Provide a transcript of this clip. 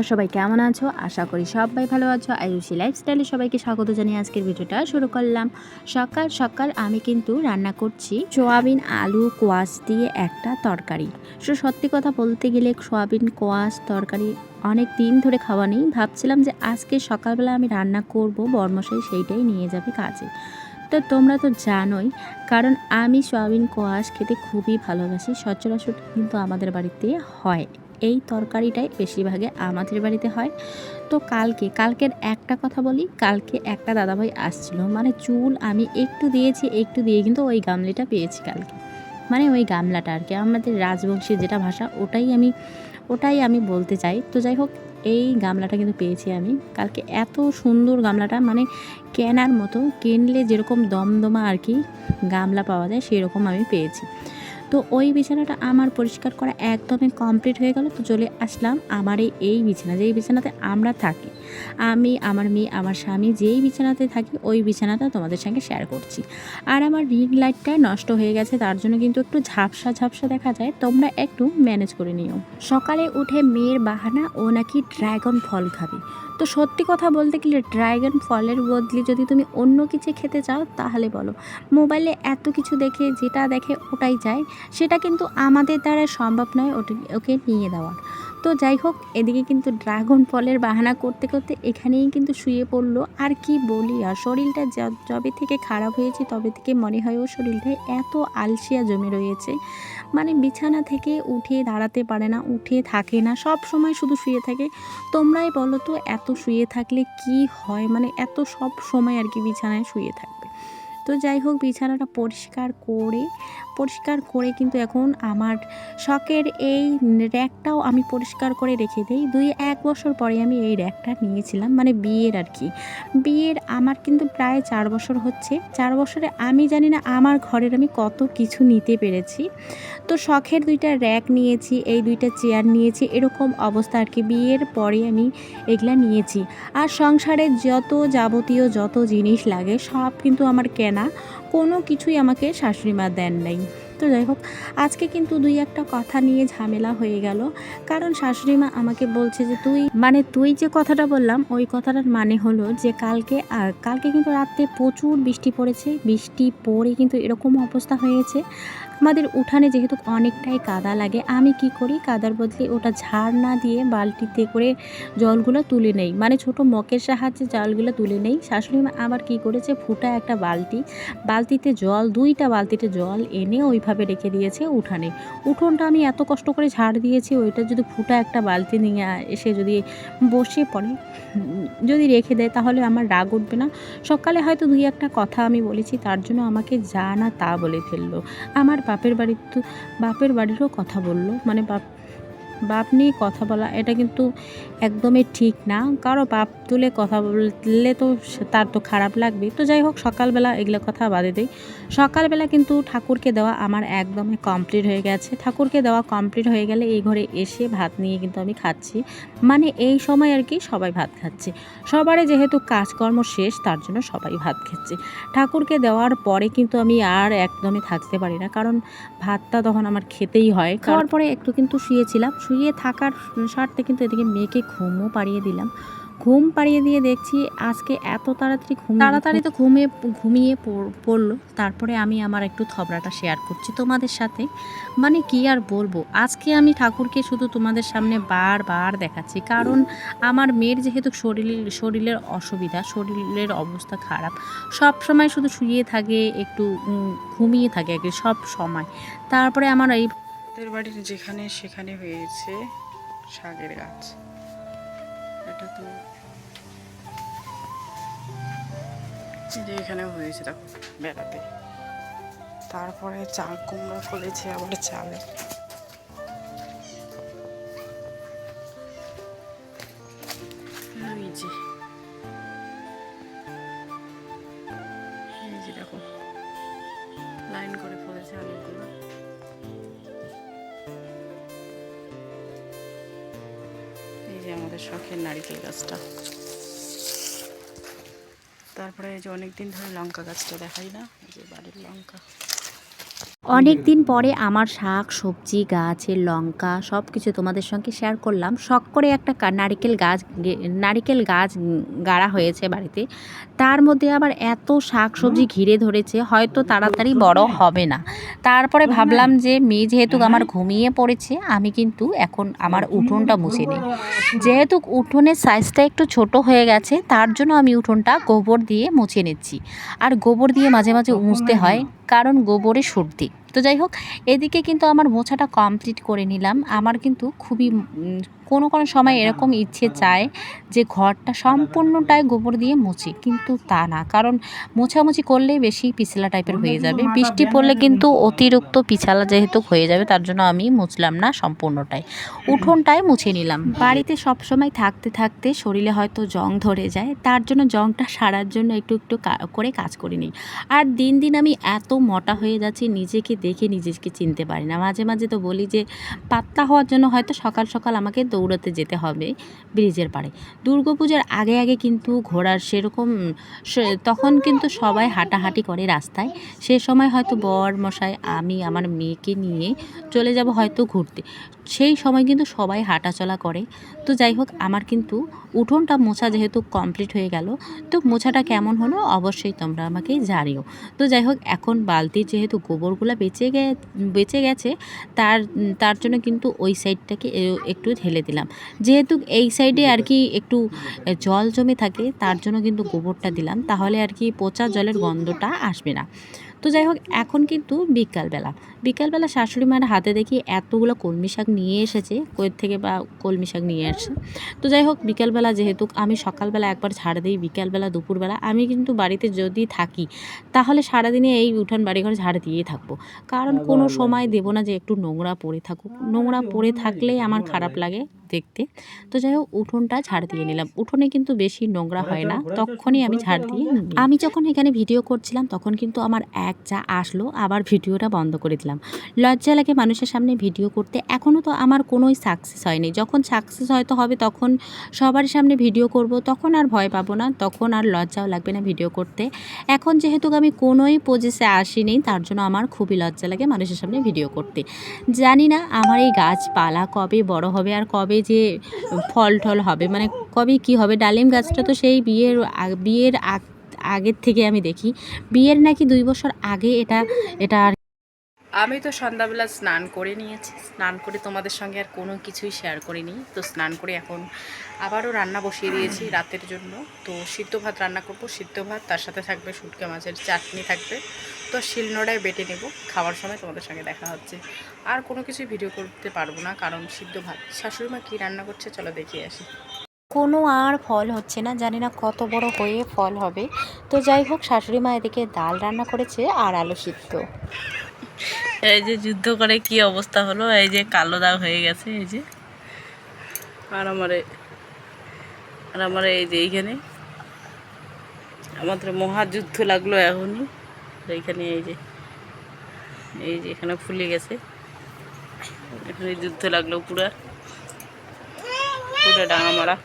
সবাই কেমন আছো? আশা করি সবাই ভালো আছো। আয়ুষী লাইফস্টাইলে সবাইকে স্বাগত জানিয়ে আজকের ভিডিওটা শুরু করলাম। সকাল সকাল আমি কিন্তু রান্না করছি সোয়াবিন আলু কোয়াশ দিয়ে একটা তরকারি। সত্যি কথা বলতে গেলে সোয়াবিন কোয়াশ তরকারি অনেক দিন ধরে খাওয়া নেই। ভাবছিলাম যে আজকে সকালবেলা আমি রান্না করব, বরমশাই সেইটাই নিয়ে যাবে কাজে। তো তোমরা তো জানোই, কারণ আমি সোয়াবিন কোয়াশ খেতে খুবই ভালোবাসি। সচরাচর কিন্তু আমাদের বাড়িতে হয়, এই তরকারিটাই বেশিরভাগে আমাদের বাড়িতে হয়। তো কালকের একটা কথা বলি, কালকে একটা দাদাভাই আসছিল, মানে চুল আমি একটু দিয়েছি, একটু দিয়ে কিন্তু ওই গামলিটা পেয়েছি কালকে। মানে ওই গামলাটা আর কি, আমাদের রাজবংশী যেটা ভাষা ওটাই আমি বলতে চাই। তো যাই হোক, এই গামলাটা কিন্তু পেয়েছি আমি কালকে। এত সুন্দর গামলাটা, মানে কেনার মতো, কিনলে যেরকম দমদমা আর কি গামলা পাওয়া যায় সেরকম আমি পেয়েছি। তো ওই বিছানাটা আমার পরিষ্কার করা একদমই কমপ্লিট হয়ে গেল। তো চলে আসলাম আমার এই বিছানা, যেই বিছানাতে আমরা থাকি, আমি, আমার মেয়ে, আমার স্বামী, যেই বিছানাতে থাকি ওই বিছানাটা তোমাদের সঙ্গে শেয়ার করছি। আর আমার রিং লাইটটা নষ্ট হয়ে গেছে, তার জন্য কিন্তু একটু ঝাপসা ঝাপসা দেখা যায়, তোমরা একটু ম্যানেজ করে নিও। সকালে উঠে মেয়ের বাহানা, ও নাকি ড্রাগন ফল খাবে। তো সত্যি কথা বলতে গেলে ড্রাগন ফলের বদলে যদি তুমি অন্য কিছু খেতে চাও তাহলে বলো। মোবাইলে এত কিছু দেখে, যেটা দেখে ওটাই চায়, সেটা কিন্তু আমাদের দ্বারা সম্ভব নয় ওকে নিয়ে দেওয়ার। তো যাই হোক, এদিকে কিন্তু ড্রাগন ফলের বাহানা করতে করতে এখানেই কিন্তু শুয়ে পড়লো। আর কি বলি, আর শরীরটা যবে থেকে খারাপ হয়েছে তবে থেকে মনে হয় ও শরীরটায় এত আলসিয়া জমে রয়েছে, মানে বিছানা থেকে উঠে দাঁড়াতে পারে না, উঠে থাকে না, সব সময় শুধু শুয়ে থাকে। তোমরাই বলো তো, এত শুয়ে থাকলে কি হয়, মানে এত সব সময় আর কি বিছানায় শুয়ে থাকবে। তো যাই হোক, বিছানাটা পরিষ্কার করে কিন্তু এখন আমার শখের এই র্যাকটাও আমি পরিষ্কার করে রেখে দিই। 2-1 বছর পরে আমি এই র্যাকটা নিয়েছিলাম, মানে বিয়ের আর কি। বিয়ের আমার কিন্তু প্রায় 4 বছর হচ্ছে। 4 বছরে আমি জানি না আমার ঘরের আমি কত কিছু নিতে পেরেছি। তো শখের 2টা র্যাক নিয়েছি, এই 2টা চেয়ার নিয়েছি, এরকম অবস্থা আর কি। বিয়ের পরে আমি এগুলা নিয়েছি। আর সংসারের যাবতীয় যত জিনিস লাগে সব কিন্তু আমার কেনা, কোনো কিছুই আমাকে শাশুড়ি মা দেন নাই। তো যাই হোক, আজকে কিন্তু 2-1টা কথা নিয়ে ঝামেলা হয়ে গেল। কারণ শাশুড়ি মা আমাকে বলছে যে তুই যে কথাটা বললাম, ওই কথাটার মানে হলো যে কালকে কিন্তু রাত্রে প্রচুর বৃষ্টি পড়েছে। বৃষ্টি পড়ে কিন্তু এরকম অবস্থা হয়েছে, আমাদের উঠানে যেহেতু অনেকটাই কাদা লাগে, আমি কি করি, কাদার বদলে ওটা ঝাড় না দিয়ে বালতিতে করে জলগুলো তুলে নেই, মানে ছোট মগের সাহায্যে জলগুলো তুলে নেই। শাশুড়ি মা আবার কি করেছে, ফুটা একটা বালতিতে জল, 2টা বালতিতে জল এনে ওইভাবে রেখে দিয়েছে উঠানে। উঠোনটা আমি এত কষ্ট করে ঝাড় দিয়েছি, ওইটা যদি ফুটা একটা বালতি নিয়ে এসে যদি বসে পড়ে, যদি রেখে দেয়, তাহলে আমার রাগ উঠবে না? সকালে হয়তো 2-1টা কথা আমি বলেছি, তার জন্য আমাকে যা না তা বলে ফেললো। আমার বাপের বাড়িরও কথা বলল, মানে বাপ নিয়ে কথা বলা এটা কিন্তু একদমই ঠিক না। কারো বাপ তুলে কথা বললে তো তার তো খারাপ লাগবে। তো যাই হোক, সকালবেলা এগুলো কথা বাদে দেই। সকালবেলা কিন্তু ঠাকুরকে দেওয়া আমার একদমই কমপ্লিট হয়ে গেছে। ঠাকুরকে দেওয়া কমপ্লিট হয়ে গেলে এই ঘরে এসে ভাত নিয়ে কিন্তু আমি খাচ্ছি, মানে এই সময় আর কি সবাই ভাত খাচ্ছে। সবারই যেহেতু কাজকর্ম শেষ, তার জন্য সবাই ভাত খাচ্ছে। ঠাকুরকে দেওয়ার পরে কিন্তু আমি আর একদমই থাকতে পারি না, কারণ ভাতটা তখন আমার খেতেই হয়। খাওয়ার পরে একটু কিন্তু শুয়েছিলাম, শুয়ে থাকার স্বার্থে কিন্তু এদিকে মেয়েকে ঘুমও পাড়িয়ে দিলাম। ঘুম পাড়িয়ে দিয়ে দেখছি আজকে এত তাড়াতাড়ি তো ঘুমিয়ে পড়লো। তারপরে আমি আমার একটু থবরাটা শেয়ার করছি তোমাদের সাথে। মানে কি আর বলবো, আজকে আমি ঠাকুরকে শুধু তোমাদের সামনে বারবার দেখাচ্ছি, কারণ আমার মেয়ের যেহেতু শরীরের অসুবিধা, শরীরের অবস্থা খারাপ, সব সময় শুধু শুয়ে থাকে, একটু ঘুমিয়ে থাকে আর কি সব সময়। তারপরে আমার এই বাড়ির যেখানে সেখানে হয়েছে শাকের গাছ। এটা তো যে এখানেও হয়েছে, দেখো বেড়াতে। তারপরে চাল কুমড়া ফলেছে, আবার চালে। এই যে দেখো লাইন করে ফলেছে অনেকগুলো। এই যে আমাদের শখের নারিকেল গাছটা। তারপরে এই যে অনেকদিন ধরে লঙ্কা গাছটা দেখাই না, এই যে বাড়ির লঙ্কা। অনেক দিন পরে আমার শাক সবজি গাছের লঙ্কা সব কিছু তোমাদের সঙ্গে শেয়ার করলাম। শখ করে একটা নারিকেল গাছ গাড়া হয়েছে বাড়িতে। তার মধ্যে আবার এত শাক সবজি ঘিরে ধরেছে, হয়তো তাড়াতাড়ি বড় হবে না। তারপরে ভাবলাম যে মেয়ে যেহেতু আমার ঘুমিয়ে পড়েছে, আমি কিন্তু এখন আমার উঠোনটা মুছে নিই। যেহেতু উঠোনের সাইজটা একটু ছোট হয়ে গেছে, তার জন্য আমি উঠোনটা গোবর দিয়ে মুছে নিচ্ছি। আর গোবর দিয়ে মাঝে মাঝে মুছতে হয়, কারণ গোবরে সর্দি। তো যাই হোক, এদিকে কিন্তু আমার মোছাটা কমপ্লিট করে নিলাম। আমার কিন্তু খুবই কোনো কোনো সময় এরকম ইচ্ছে চায় যে ঘরটা সম্পূর্ণটাই গোবর দিয়ে মুছি, কিন্তু তা না, কারণ মোছামুছি করলেই বেশি পিছলা টাইপের হয়ে যাবে। বৃষ্টি পড়লে কিন্তু অতিরিক্ত পিছালা যেহেতু হয়ে যাবে, তার জন্য আমি মুছলাম না সম্পূর্ণটাই, উঠোনটাই মুছে নিলাম। বাড়িতে সবসময় থাকতে থাকতে শরীরে হয়তো জং ধরে যায়, তার জন্য জংটা সারার জন্য একটু একটু করে কাজ করে নিই। আর দিন দিন আমি এত মোটা হয়ে যাচ্ছি, নিজেকে দেখে নিজেকে চিনতে পারি না। মাঝে মাঝে তো বলি যে পাতলা হওয়ার জন্য হয়তো সকাল সকাল আমাকে দৌড়াতে যেতে হবে ব্রিজের পাড়ে। দুর্গাপূজার আগে আগে কিন্তু ঘোরার সেরকম তখন কিন্তু সবাই হাঁটাহাঁটি করে রাস্তায়। সে সময় হয়তো বর মশাই, আমি আমার মেয়েকে নিয়ে চলে যাব হয়তো ঘুরতে। সেই সময় কিন্তু সবাই হাঁটাচলা করে। তো যাই হোক, আমার কিন্তু উঠোনটা মোছা যেহেতু কমপ্লিট হয়ে গেল, তো মোছাটা কেমন হলো অবশ্যই তোমরা আমাকে জানিও। তো যাই হোক, এখন বালতির যেহেতু গোবরগুলো বেঁচে গেছে, তার তার জন্য কিন্তু ওই সাইডটাকে একটু ঢেলে দিলাম। যেহেতু এই সাইডে আর কি একটু জল জমে থাকে, তার জন্য কিন্তু গোবরটা দিলাম, তাহলে আর কি পচা জলের গন্ধটা আসবে না। তো যাই হোক, এখন কিন্তু বিকালবেলা শাশুড়ি মায়ের হাতে দেখি এতগুলো কলমি শাক নিয়ে এসেছে, কোয়ের থেকে বা কলমি শাক নিয়ে আসছে। তো যাই হোক, বিকালবেলা যেহেতু আমি সকালবেলা একবার ঝাড় দিই, বিকালবেলা দুপুরবেলা আমি কিন্তু বাড়িতে যদি থাকি তাহলে সারাদিনে এই উঠান বাড়িঘর ঝাড় দিয়েই থাকবো, কারণ কোনো সময় দেবো না যে একটু নোংরা পড়ে থাকুক। নোংরা পড়ে থাকলেই আমার খারাপ লাগে দেখতে। তো যাই হোক, উঠোনটা ঝাড় দিয়ে নিলাম। উঠোনে কিন্তু বেশি নোংরা হয় না, তখনই আমি ঝাড় দিয়ে নিই। আমি যখন এখানে ভিডিও করছিলাম তখন কিন্তু আমার এক যা আসলো, আবার ভিডিওটা বন্ধ করে দিলাম। লজ্জা লাগে মানুষের সামনে ভিডিও করতে। এখনও তো আমার কোনোই সাকসেস হয়নি। যখন সাকসেস হয়তো হবে তখন সবার সামনে ভিডিও করব, তখন আর ভয় পাবো না, তখন আর লজ্জাও লাগবে না ভিডিও করতে। এখন যেহেতু আমি কোনোই পজিশে আসিনি, তার জন্য আমার খুবই লজ্জা লাগে মানুষের সামনে ভিডিও করতে। জানি না আমার এই গাছপালা কবে বড় হবে, আর কবে যে ফল টল হবে, মানে কবে কি হবে। ডালিম গাছটা তো সেই বিয়ের আগের থেকে আমি দেখি, বিয়ের নাকি 2 বছর আগে এটা এটা আমি তো সন্ধ্যাবেলা স্নান করে নিয়েছি। স্নান করে তোমাদের সঙ্গে আর কোনো কিছুই শেয়ার করিনি। তো স্নান করে এখন আবারও রান্না বসিয়ে দিয়েছি রাতের জন্য। তো সিদ্ধ ভাত রান্না করব, সিদ্ধ ভাত, তার সাথে থাকবে শুটকি মাছের চাটনি থাকবে। তো শিলনোড়ায় বেটে নেব, খাওয়ার সময় তোমাদের সঙ্গে দেখা হচ্ছে। আর কোনো কিছুই ভিডিও করতে পারবো না, কারণ সিদ্ধ ভাত। শাশুড়ি মা কী রান্না করছে চলো দেখিয়ে আসি। কোনো আর ফল হচ্ছে না, জানি না কত বড় হয়ে ফল হবে। তো যাই হোক, শাশুড়ি মা এদিকে ডাল রান্না করেছে আর আলু সিদ্ধ। এই যে যুদ্ধ করে কি অবস্থা হলো, এই যে কালো দাগ হয়ে গেছে, এই যে আর আমার এই যে এইখানে আমাদের মহাযুদ্ধ লাগলো এখনই। এইখানে এই যে এখানে ফুলে গেছে, এখানে যুদ্ধ লাগলো পুরা ডাঙা মারা।